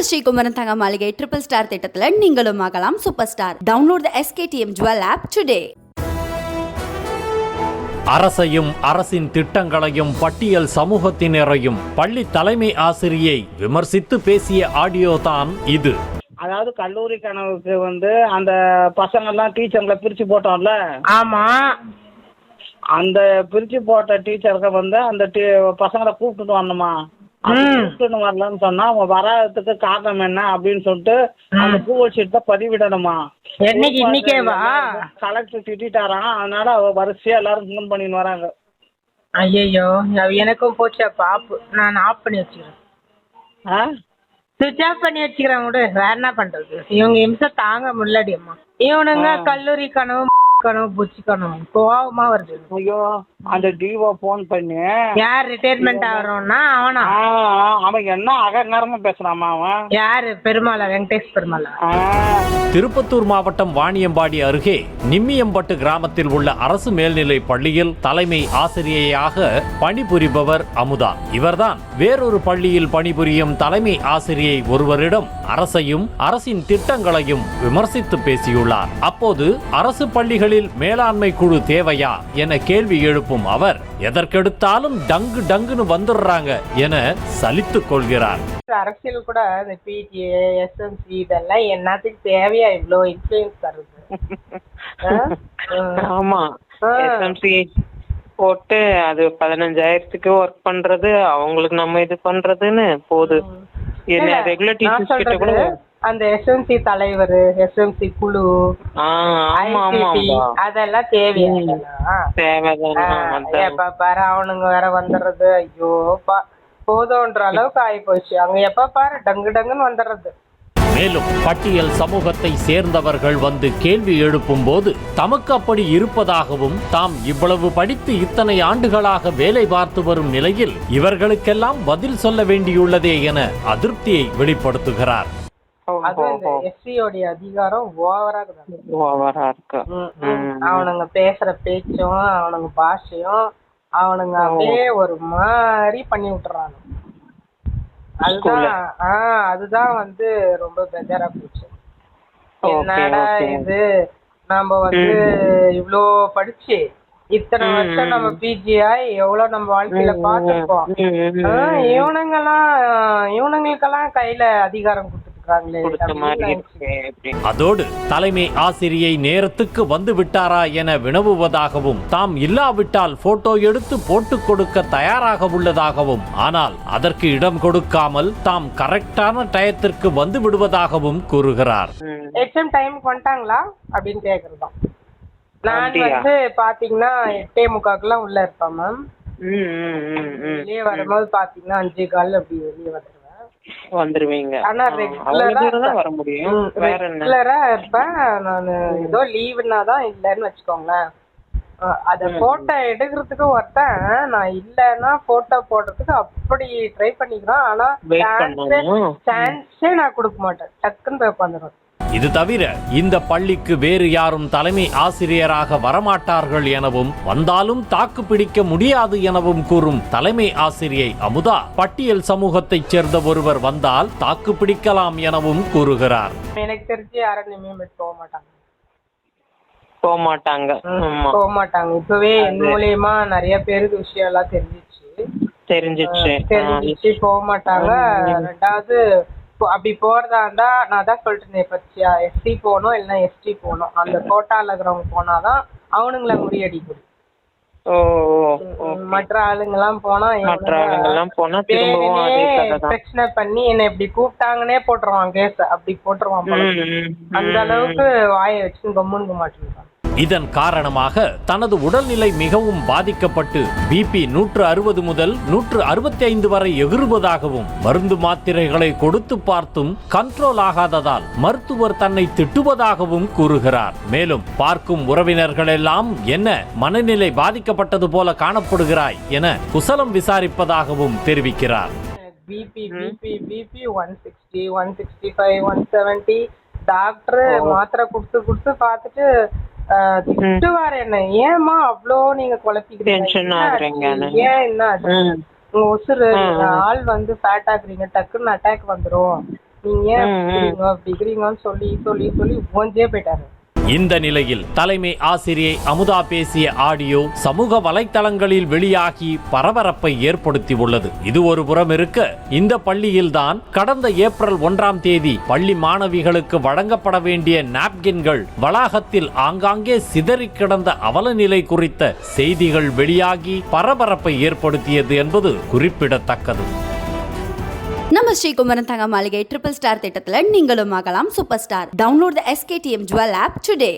நம்ம ஸ்ரீகுமரன் தங்க மாளிகை ட்ரிபிள் ஸ்டார் திட்டத்துல நீங்களும் ஆகலாம் super star. Download the SKTM Jewel app today. அரசையும் அரசின் திட்டங்களையும் பட்டியல் சமூகத்தினரையும் பள்ளி தலைமை ஆசிரியை விமர்சித்து பேசிய ஆடியோ தான் இது. அதாவது கல்லூரி கனவுக்கு அந்த பசங்க எல்லாம் டீச்சர்களை பிரிச்சு போட்டோம்ல. ஆமா, அந்த பிரிச்சு போட்ட டீச்சருக்கு அந்த பசங்களை கூப்பிட்டு வரணுமா? கூப்பிட்டு வரலன்னு சொன்னா அவங்க வராததுக்கு காரணம் என்ன அப்படின்னு சொல்லிட்டு அந்த கூகுள் ஷீட் தான் பதிவிடணுமா? இன்னைக்கேவா? கலெக்டர் திட்டாராம், அதனால வரிசையா எல்லாரும் ஃபோன் பண்ணின்னு வராங்க. ஐயோ, எனக்கும் போச்சப்பா. நான் ஆஃப் பண்ணி வச்சுக்கிறேன், சுவிட்ச் ஆஃப் பண்ணி வச்சுக்கிறேன். விடு, வேற என்ன பண்றது? இவங்க இம்சை தாங்க முடியலடியம்மா. இவனுங்க கல்லூரி கனவு பூச்சி கனவு கோவமா வருது. ஐயோ, அந்த டிஓ போன் பண்ணி யார் ரிட்டையர்மெண்ட் ஆகிறோம்னா அவனா? அவன் என்ன அகங்காரமா பேசுறாமா? அவன் யாரு? பெருமாளா, வெங்கடேஷ் பெருமாளா. திருப்பத்தூர் மாவட்டம் வாணியம்பாடி அருகே நிம்மியம்பட்டு கிராமத்தில் உள்ள அரசு மேல்நிலை பள்ளியில் தலைமை ஆசிரியையாக பணிபுரிபவர் அமுதா. இவர்தான் வேறொரு பள்ளியில் பணிபுரியும் தலைமை ஆசிரியை ஒருவரிடம் அரசையும் அரசின் திட்டங்களையும் விமர்சித்து பேசியுள்ளார். அப்போது அரசு பள்ளிகளில் மேலாண்மை குழு தேவையா என கேள்வி எழுப்பும் அவர், எதற்கெடுத்தாலும் டங்கு டங்குன்னு வந்துடுறாங்க என சலித்துக் கொள்கிறார். அரசியல் கூட இந்த PTA, SMC இதெல்லாம் என்னத்துக்கு தேவையா இவ்வளோ இன்ஃப்ளூயன்ஸ் தருது? ஆமா, SMC போட்டு அது 15,000க்கு ஒர்க் பண்றது, அவங்களுக்கு நம்ம இது பண்றதுன்னு போகுது. ரெகுலர் டீச்சர்ஸ் கிட்ட கூட அந்த SMC தலைவர், SMC குழு, அதெல்லாம் தேவையா? பாரு அவனுங்க வேற வந்துடுறது. ஐயோ போதும்ன்ற அளவுக்கு ஆகி போச்சு. அங்க எப்ப பாரு டங்கு டங்குன்னு வந்துடுறது. மேலும் பட்டியல் சமூகத்தை சேர்ந்தவர்கள் வந்து கேள்வி எழுப்பும் போது தமக்கு அப்படி இருப்பதாகவும், தாம் இவ்வளவு படித்து இத்தனை ஆண்டுகளாக வேலை பார்த்து வரும் நிலையில் இவர்களுக்கெல்லாம் பதில் சொல்ல வேண்டியுள்ளதே என அதிருப்தியை வெளிப்படுத்துகிறார். அதிகாரம் ஓவரா இருக்கு. அவனுங்க பேசுற பேச்சும் அவனுங்க பாஷையும் அவனுங்க அப்படியே ஒரு மாதிரி பண்ணி விட்டுறாங்க. அதுதான் ரொம்ப பெஜாரா போச்சு. என்னடா இது, நாம இவ்ளோ படிச்சு இத்தனை வருஷம் நம்ம PGI எவ்வளவு நம்ம வாழ்க்கையில பாத்துருக்கோம். இவனுங்களுக்கெல்லாம் கையில அதிகாரம் கொடுத்துருக்காங்களே. அதோடு தலைமை ஆசிரியை நேரத்துக்கு வந்து விட்டாரா என வினவுவதாகவும், தாம் இல்லாவிட்டால் போட்டோ எடுத்து போட்டுக் கொடுக்க தயாராக உள்ளதாகவும், ஆனால் அதற்கு இடம் கொடுக்காமல் தாம் கரெக்டான டயத்திற்கு வந்து விடுவதாகவும் கூறுகிறார். எக்ஸாம் டைமுக்கு வந்துட்டாங்களா அப்படின்னு கேக்குறதா. நான் பாத்தீங்கன்னா 8:45 உள்ள இருப்பேன் மேம். வெளியே வரும்போது பாத்தீங்கன்னா 5:15 அப்படி வெளியே வந்துருவீங்க. ஆனா ரெகுலரா வர முடியும். ரெகுலரா இருப்பேன் நானு. ஏதோ லீவுனாதான் இல்லன்னு வச்சுக்கோங்களேன். அத போட்டோ எடுக்கிறதுக்கு ஒருத்தன் நான் இல்லன்னா போட்டோ போடுறதுக்கு அப்படி ட்ரை பண்ணிக்கிறான். ஆனா சான்ஸே நான் கொடுக்க மாட்டேன். டக்குன்னு போய் உட்காந்துருவேன். இது தவிர இந்த பள்ளிக்கு வேறு யாரும் தலைமை ஆசிரியராக வரமாட்டார்கள் எனவும், வந்தாலும் தாக்கு பிடிக்க முடியாது எனவும் கூறும் தலைமை ஆசிரியை அமுதா, பட்டியல் சமூகத்தைச் சேர்ந்த ஒருவர் வந்தால் தாக்கு பிடிக்கலாம் எனவும் கூறுகிறார். எனக்கு தெரிஞ்சு யாரும் நிமிடம் போக மாட்டாங்க. இப்பவே என் மூலியமா நிறைய பேருக்கு விஷயம் எல்லாம் தெரிஞ்சிச்சு போக மாட்டாங்க. ரெண்டாவது அப்படி போறதா இருந்தா நான் தான் சொல்லிட்டு பச்சியா SC போகணும் இல்லைன்னா ST போகணும். அந்த கோட்டால இருக்கிறவங்க போனாதான் அவனுங்களை முறியடிக்க முடியும். மற்ற ஆளுங்கெல்லாம் போனா பிரச்சனை பண்ணி என்ன இப்படி கூப்பிட்டாங்கன்னே போட்டுருவான் கேஸ். அப்படி போட்டுருவான். அந்த அளவுக்கு வாயை வச்சு கம்முன்னு மாட்டேங்கிறான். இதன் காரணமாக தனது உடல்நிலை மிகவும் பாதிக்கப்பட்டு BP 160 முதல் 165 வரை எகிறுவதாகவும், மருந்து மாத்திரைகளை கொடுத்து பார்த்தும் கண்ட்ரோல் ஆகாததால் மருத்துவர் தன்னை திட்டுவதாகவும் கூறுகிறார். மேலும் பார்க்கும் உறவினர்கள் எல்லாம் என்ன மனநிலை பாதிக்கப்பட்டது போல காணப்படுகிறாய் என குசலம் விசாரிப்பதாகவும் தெரிவிக்கிறார். BP 160, 165, 170 டாக்டர் மாத்திரை கொடுத்து பார்த்துட்டு திட்டுவாரு என்ன. ஏமா அவ்வளோ நீங்க குழப்பிக்கிறீங்க? ஏன் என்ன உங்க உசுறு ஆள் ஃபேட் ஆகுறீங்க, டக்குன்னு அட்டாக் வந்துரும். நீங்க அப்படிங்கிறீங்கன்னு சொல்லி சொல்லி சொல்லி ஓஞ்சே போயிட்டாரு. இந்த நிலையில் தலைமை ஆசிரியை அமுதா பேசிய ஆடியோ சமூக வலைத்தளங்களில் வெளியாகி பரபரப்பை ஏற்படுத்தி உள்ளது. இது ஒரு புறம் இருக்க, இந்த பள்ளியில்தான் கடந்த ஏப்ரல் 1ஆம் தேதி பள்ளி மாணவிகளுக்கு வழங்கப்பட வேண்டிய நாப்கின்கள் வளாகத்தில் ஆங்காங்கே சிதறி கிடந்த அவலநிலை குறித்த செய்திகள் வெளியாகி பரபரப்பை ஏற்படுத்தியது என்பது குறிப்பிடத்தக்கது. நம்ம ஸ்ரீகுமரன் தங்க மாளிகை ட்ரிபிள் ஸ்டார் திட்டத்தில் நீங்களும் ஆகலாம் சூப்பர் ஸ்டார். டவுன்லோட் த SKTM Jewel app today.